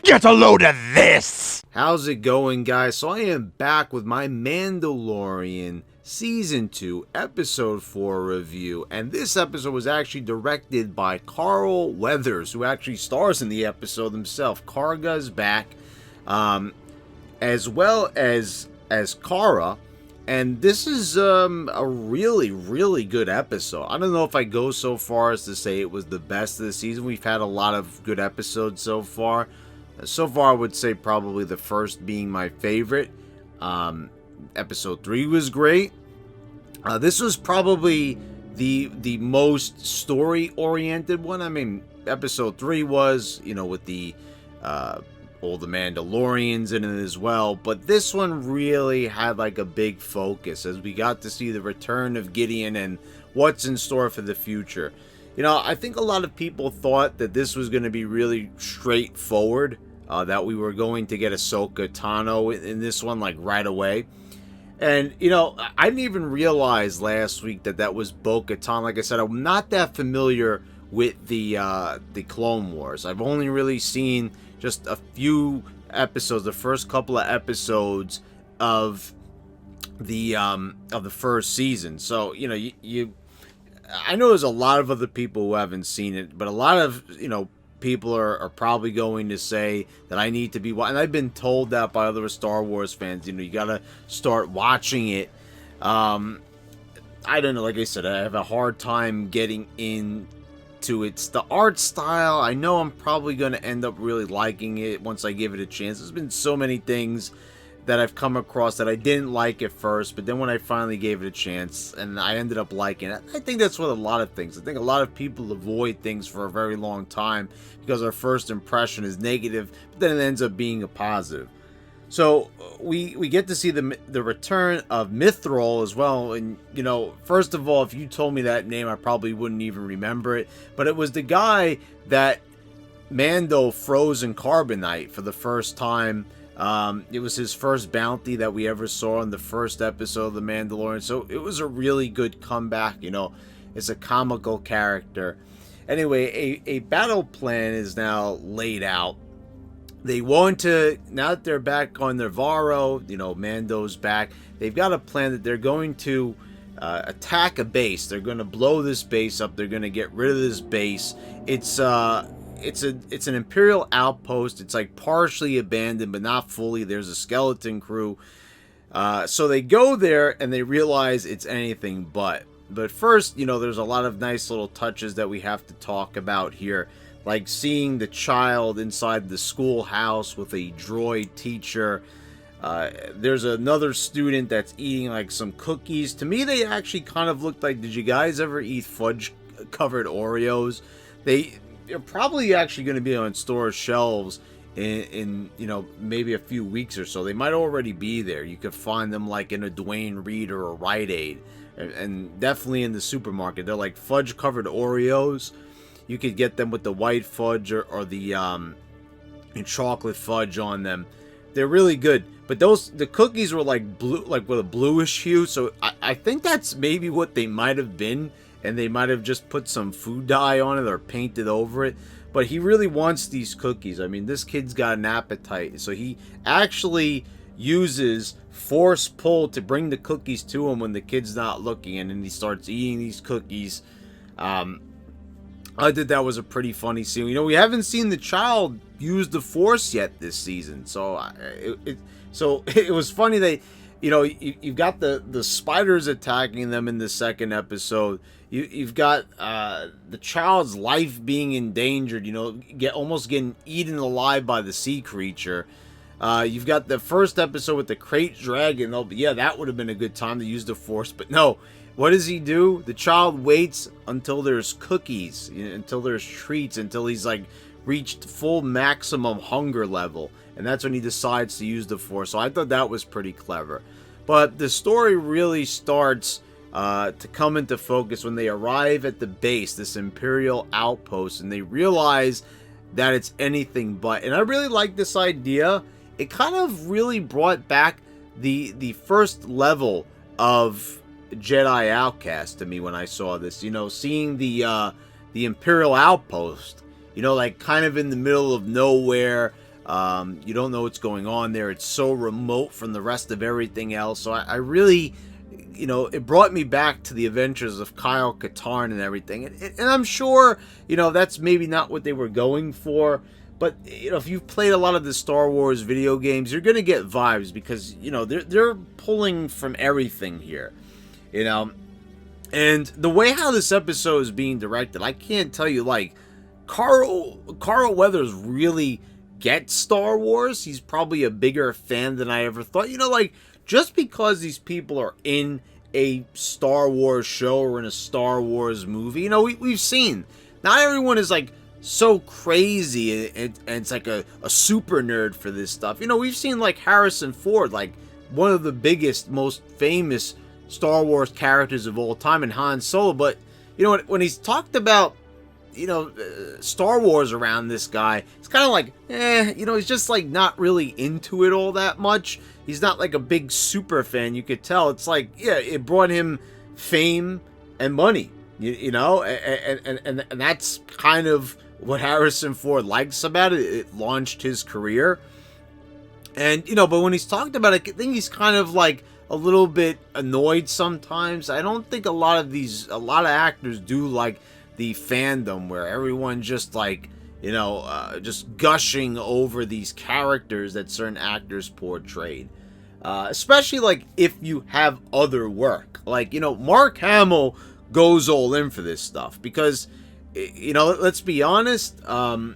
Get a load of this! How's it going, guys? So I am back with my Mandalorian Season 2, Episode 4 review. And this episode was actually directed by Carl Weathers, who actually stars in the episode himself. Karga's back, as well as Kara. And this is a really, really good episode. I don't know if I go so far as to say it was the best of the season. We've had a lot of good episodes so far. So far, I would say probably the first being my favorite. Episode 3 was great. This was probably the most story-oriented one. I mean, Episode 3 was, with the all the Mandalorians in it as well. But this one really had like a big focus as we got to see the return of Gideon and what's in store for the future. I think a lot of people thought that this was going to be really straightforward. That we were going to get Ahsoka Tano in this one, like, right away. And, I didn't even realize last week that was Bo-Katan. Like I said, I'm not that familiar with the Clone Wars. I've only really seen just a few episodes, the first couple of episodes of the first season. So, I know there's a lot of other people who haven't seen it, but a lot of, people are probably going to say that I need to be watching. And I've been told that by other Star Wars fans. You gotta start watching it. I don't know. Like I said, I have a hard time getting into it. The art style, I know I'm probably going to end up really liking it once I give it a chance. There's been so many things that I've come across that I didn't like at first, but then when I finally gave it a chance and I ended up liking it. I think that's with a lot of things. I think a lot of people avoid things for a very long time because our first impression is negative, but then it ends up being a positive. So we get to see the return of Mithril as well. And, first of all, if you told me that name, I probably wouldn't even remember it. But it was the guy that Mando froze in carbonite for the first time. It was his first bounty that we ever saw in the first episode of The Mandalorian. So it was a really good comeback. It's a comical character. Anyway, a battle plan is now laid out. They want to, now that they're back on Navarro, Mando's back, they've got a plan that they're going to attack a base. They're going to blow this base up. They're going to get rid of this base. It's an Imperial outpost. It's like partially abandoned, but not fully. There's a skeleton crew. So they go there and they realize it's anything but. But first, there's a lot of nice little touches that we have to talk about here. Like seeing the child inside the schoolhouse with a droid teacher. There's another student that's eating like some cookies. To me, they actually kind of looked like, did you guys ever eat fudge-covered Oreos? They're probably actually going to be on store shelves in maybe a few weeks or so. They might already be there. You could find them like in a Dwayne Reed or a Rite Aid, and definitely in the supermarket. They're like fudge covered Oreos. You could get them with the white fudge or the chocolate fudge on them. They're really good. But the cookies were like blue, like with a bluish hue. So I think that's maybe what they might have been. And they might have just put some food dye on it or painted over it. But he really wants these cookies. I mean, this kid's got an appetite. So he actually uses force pull to bring the cookies to him when the kid's not looking. And then he starts eating these cookies. I thought that was a pretty funny scene. We haven't seen the child use the force yet this season. So it was funny that, you've got the spiders attacking them in the second episode. You've got the child's life being endangered, almost getting eaten alive by the sea creature. You've got the first episode with the crate dragon. Yeah, that would have been a good time to use the force, but no. What does he do? The child waits until there's cookies, until there's treats, until he's like reached full maximum hunger level. And that's when he decides to use the force. So I thought that was pretty clever. But the story really starts to come into focus when they arrive at the base, this Imperial outpost, and they realize that it's anything but. And I really like this idea. It kind of really brought back the first level of Jedi Outcast to me when I saw this. Seeing the Imperial outpost, like kind of in the middle of nowhere. You don't know what's going on there. It's so remote from the rest of everything else. So I really, it brought me back to the adventures of Kyle Katarn and everything. And I'm sure, that's maybe not what they were going for. But, if you've played a lot of the Star Wars video games, you're going to get vibes because, they're pulling from everything here, And the way how this episode is being directed, I can't tell you, like, Carl Weathers really gets Star Wars. He's probably a bigger fan than I ever thought. Just because these people are in a Star Wars show or in a Star Wars movie, we've seen. Not everyone is, like, so crazy and it's like a super nerd for this stuff. We've seen, like, Harrison Ford, like, one of the biggest, most famous Star Wars characters of all time, and Han Solo. But, when he's talked about, Star Wars around this guy, it's kind of like, he's just, like, not really into it all that much. He's not, like, a big super fan, you could tell. It's like, it brought him fame and money, and that's kind of what Harrison Ford likes about it. It launched his career. And, but when he's talked about it, I think he's kind of, like, a little bit annoyed sometimes. I don't think a lot of actors do like the fandom where everyone just, like, just gushing over these characters that certain actors portrayed. Especially, like, if you have other work. Like, Mark Hamill goes all in for this stuff because, let's be honest, I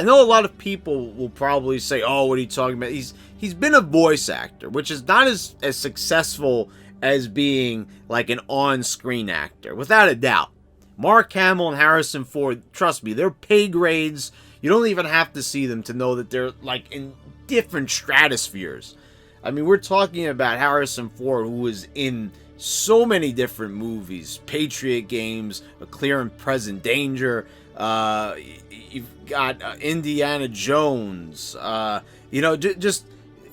know a lot of people will probably say, oh, what are you talking about? He's been a voice actor, which is not as successful as being, like, an on-screen actor, without a doubt. Mark Hamill and Harrison Ford, trust me, they're pay grades. You don't even have to see them to know that they're, like, in different stratospheres. I mean, we're talking about Harrison Ford, who was in so many different movies. Patriot Games, A Clear and Present Danger, you've got Indiana Jones, just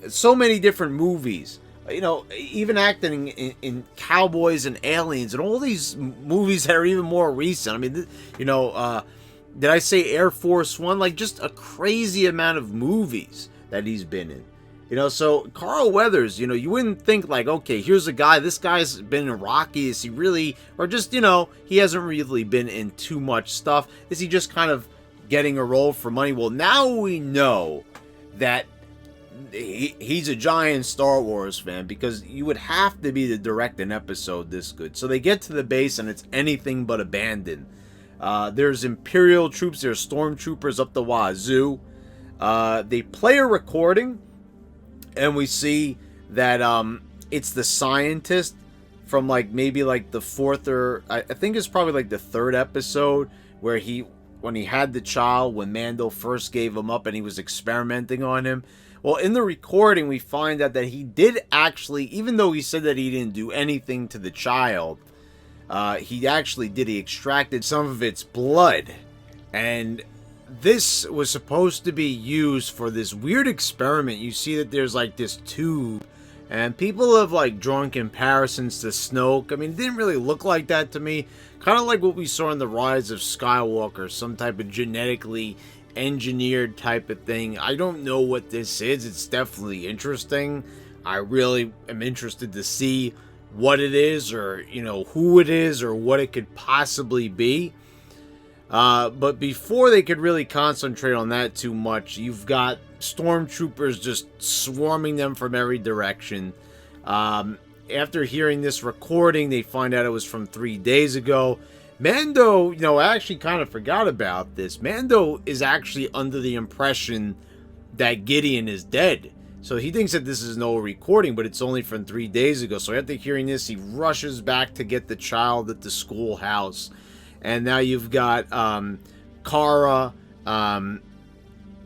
so many different movies. Even acting in Cowboys and Aliens and all these movies that are even more recent. I mean, did I say Air Force One? Like, just a crazy amount of movies that he's been in. So Carl Weathers, you wouldn't think, like, okay, here's a guy, this guy's been in Rocky, is he really, or just, he hasn't really been in too much stuff. Is he just kind of getting a role for money? Well, now we know that he's a giant Star Wars fan, because you would have to be to direct an episode this good. So they get to the base and it's anything but abandoned. There's Imperial troops, there's stormtroopers up the wazoo. They play a recording, and we see that it's the scientist from, like, maybe, like, the fourth, or I think it's probably, like, the third episode, where when he had the child, when Mando first gave him up and he was experimenting on him. Well, in the recording, we find out that he did actually, even though he said that he didn't do anything to the child, he actually did. He extracted some of its blood. And this was supposed to be used for this weird experiment. You see that there's, like, this tube, and people have, like, drawn comparisons to Snoke. I mean, it didn't really look like that to me. Kind of like what we saw in The Rise of Skywalker, some type of genetically engineered type of thing. I don't know what this is. It's definitely interesting. I really am interested to see what it is, or, who it is, or what it could possibly be. But before they could really concentrate on that too much, you've got stormtroopers just swarming them from every direction. After hearing this recording, they find out it was from 3 days ago. Mando, I actually kind of forgot about this. Mando is actually under the impression that Gideon is dead. So he thinks that this is no recording, but it's only from 3 days ago. So after hearing this, he rushes back to get the child at the schoolhouse. And now you've got Kara,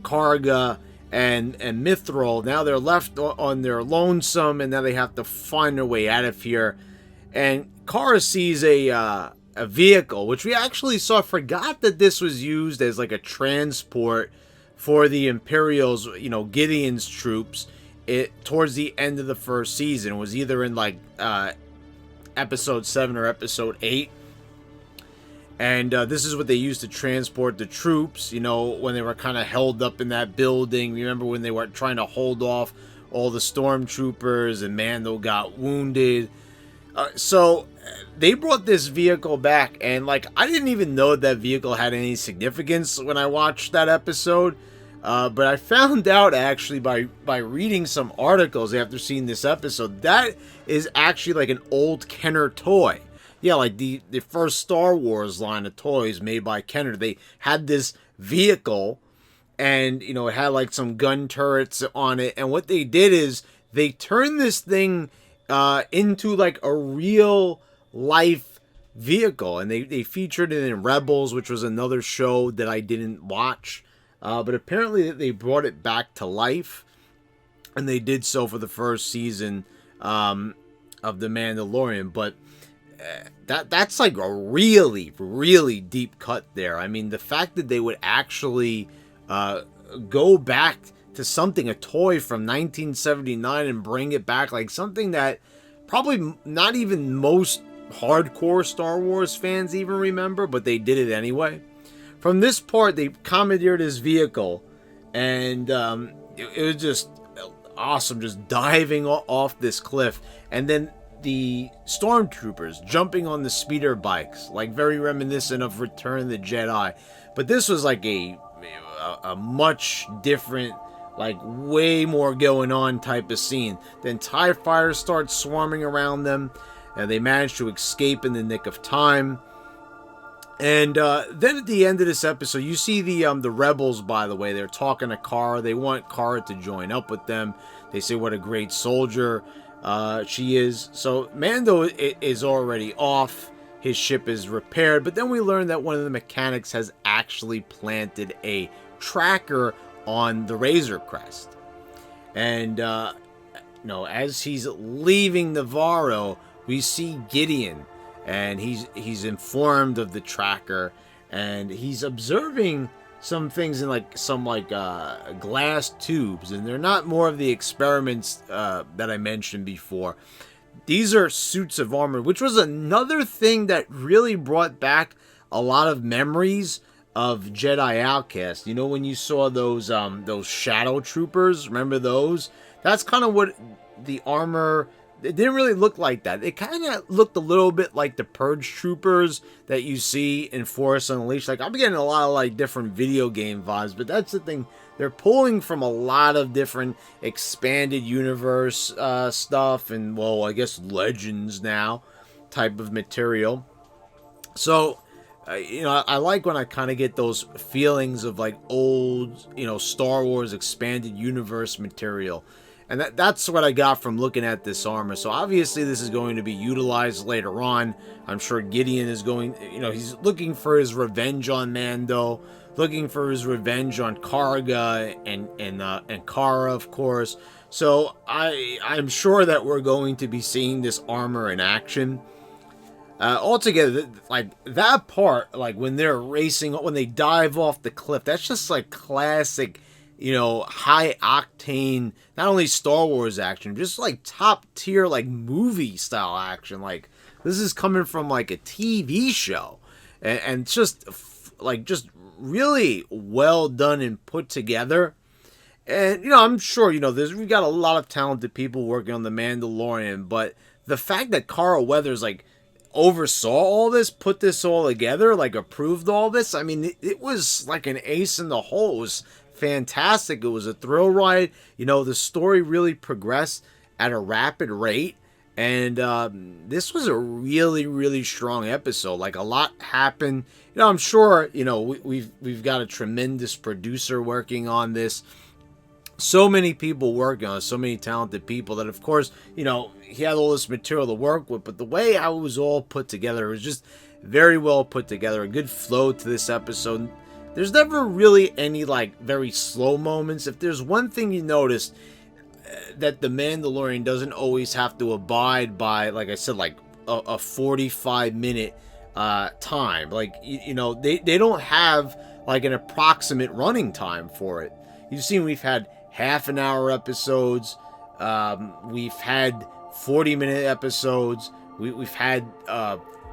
Karga, and Mithril. Now they're left on their lonesome, and now they have to find their way out of here. And Kara sees a vehicle, which we actually saw. Forgot that this was used as, like, a transport for the Imperials, Gideon's troops. Towards the end of the first season, it was either in, like, episode 7 or episode 8. And this is what they used to transport the troops, when they were kind of held up in that building. Remember when they were trying to hold off all the stormtroopers and Mando got wounded? So they brought this vehicle back, and I didn't even know that vehicle had any significance when I watched that episode. But I found out actually by reading some articles after seeing this episode, that is actually like an old Kenner toy. Yeah, like the first Star Wars line of toys made by Kenner. They had this vehicle, and it had like some gun turrets on it. And what they did is they turned this thing into like a real life vehicle, and they featured it in Rebels, which was another show that I didn't watch. But apparently they brought it back to life, and they did so for the first season of The Mandalorian. But that's like a really, really deep cut there. I mean, the fact that they would actually go back to something, a toy from 1979, and bring it back, like something that probably not even most hardcore Star Wars fans even remember, but they did it anyway. From this part, they commandeered his vehicle, and it was just awesome, just diving off this cliff, and then the stormtroopers jumping on the speeder bikes, like very reminiscent of Return of the Jedi. But this was like a much different, like way more going on type of scene. Then TIE fighters start swarming around them, and they manage to escape in the nick of time. And then at the end of this episode, you see the rebels, by the way. They're talking to Cara. They want Cara to join up with them. They say what a great soldier she is. So Mando is already off. His ship is repaired. But then we learn that one of the mechanics has actually planted a tracker on the Razor Crest. And, as he's leaving Navarro, we see Gideon. And he's informed of the tracker, and he's observing some things in some glass tubes, and they're not more of the experiments that I mentioned before. These are suits of armor, which was another thing that really brought back a lot of memories of Jedi Outcast. When you saw those shadow troopers, remember those? That's kind of what the armor. It didn't really look like that. It kind of looked a little bit like the Purge Troopers that you see in Force Unleashed. I'm getting a lot of different video game vibes, but that's the thing. They're pulling from a lot of different expanded universe stuff, and well, I guess Legends now type of material. So, I like when I kind of get those feelings of old, Star Wars expanded universe material. And that's what I got from looking at this armor. So obviously this is going to be utilized later on. I'm sure Gideon is going, he's looking for his revenge on Mando, looking for his revenge on Karga and Cara, of course. So I'm sure that we're going to be seeing this armor in action. Altogether, that part, when they're racing, when they dive off the cliff, that's just classic, high octane, not only Star Wars action, just top tier, movie style action. This is coming from a TV show, and just really well done and put together. And I'm sure we've got a lot of talented people working on The Mandalorian, but the fact that Carl Weathers oversaw all this, put this all together, approved all this, I mean, it was an ace in the hole. It was fantastic. It was a thrill ride. The story really progressed at a rapid rate, and this was a really, really strong episode. A lot happened. I'm sure we've got a tremendous producer working on this. So many people working on it, so many talented people that, of course, he had all this material to work with, but the way how it was all put together, it was just very well put together. A good flow to this episode. There's never really any very slow moments. If there's one thing you notice, that The Mandalorian doesn't always have to abide by, like I said, a 45-minute time. They don't have an approximate running time for it. You've seen we've had half-an-hour episodes. We've had 40-minute episodes. We've had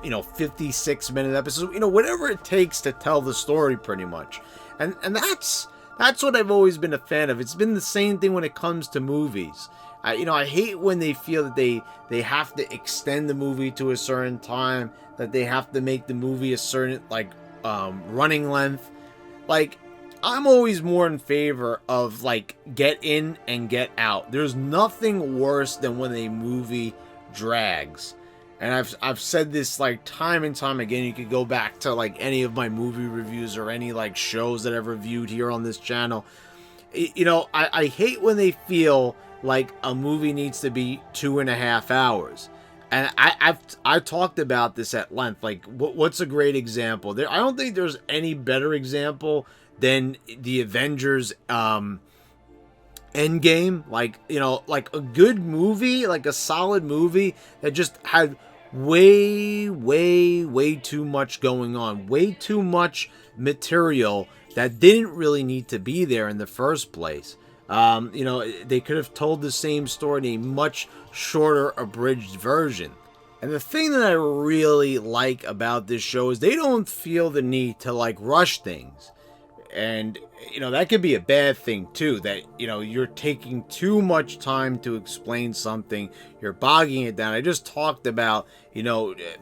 56-minute episodes, whatever it takes to tell the story pretty much. And that's what I've always been a fan of. It's been the same thing when it comes to movies. I hate when they feel that they have to extend the movie to a certain time, that they have to make the movie a certain running length. Like, I'm always more in favor of get in and get out. There's nothing worse than when a movie drags. And I've said this time and time again. You could go back to any of my movie reviews or any shows that I've reviewed here on this channel. I hate when they feel like a movie needs to be 2.5 hours. And I've talked about this at length. What's a great example? I don't think there's any better example than the Avengers Endgame. A good movie, a solid movie that just had way too much going on. Way too much material that didn't really need to be there in the first place. They could have told the same story in a much shorter, abridged version. And the thing that I really like about this show is they don't feel the need to rush things. And, that could be a bad thing too, that, you're taking too much time to explain something. You're bogging it down. I just talked about,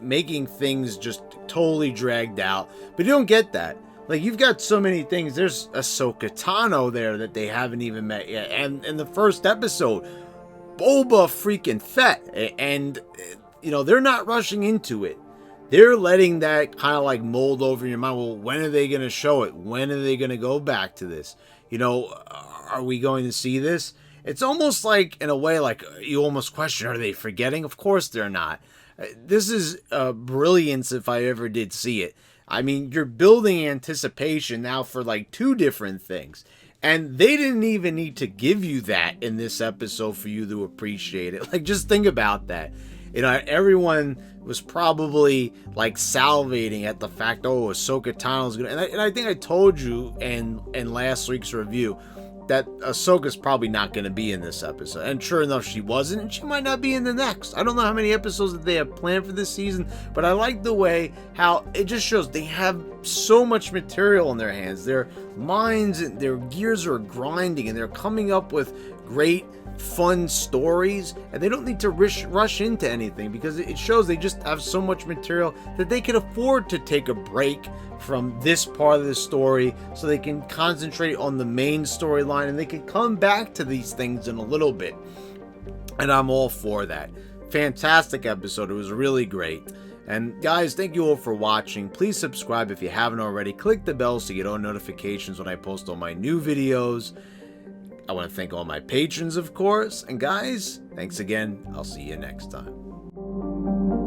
making things just totally dragged out, but you don't get that. You've got so many things. There's Ahsoka Tano there that they haven't even met yet. And in the first episode, Boba freaking Fett. And, they're not rushing into it. They're letting that kind of mold over in your mind. Well, when are they going to show it? When are they going to go back to this? Are we going to see this? It's almost in a way, you almost question, are they forgetting? Of course they're not. This is brilliance if I ever did see it. I mean, you're building anticipation now for 2 different things. And they didn't even need to give you that in this episode for you to appreciate it. Just think about that. Everyone was probably salivating at the fact, Ahsoka Tano's gonna, and I think I told you in last week's review that Ahsoka's probably not going to be in this episode. And sure enough, she wasn't, and she might not be in the next. I don't know how many episodes that they have planned for this season, but I like the way how it just shows they have so much material in their hands. Their minds and their gears are grinding, and they're coming up with great, fun stories, and they don't need to rush into anything, because it shows they just have so much material that they can afford to take a break from this part of the story so they can concentrate on the main storyline, and they can come back to these things in a little bit. And I'm all for that. Fantastic episode. It was really great. And guys, thank you all for watching. Please subscribe if you haven't already. Click the bell so you get all notifications when I post all my new videos. I want to thank all my patrons, of course. And guys, thanks again. I'll see you next time.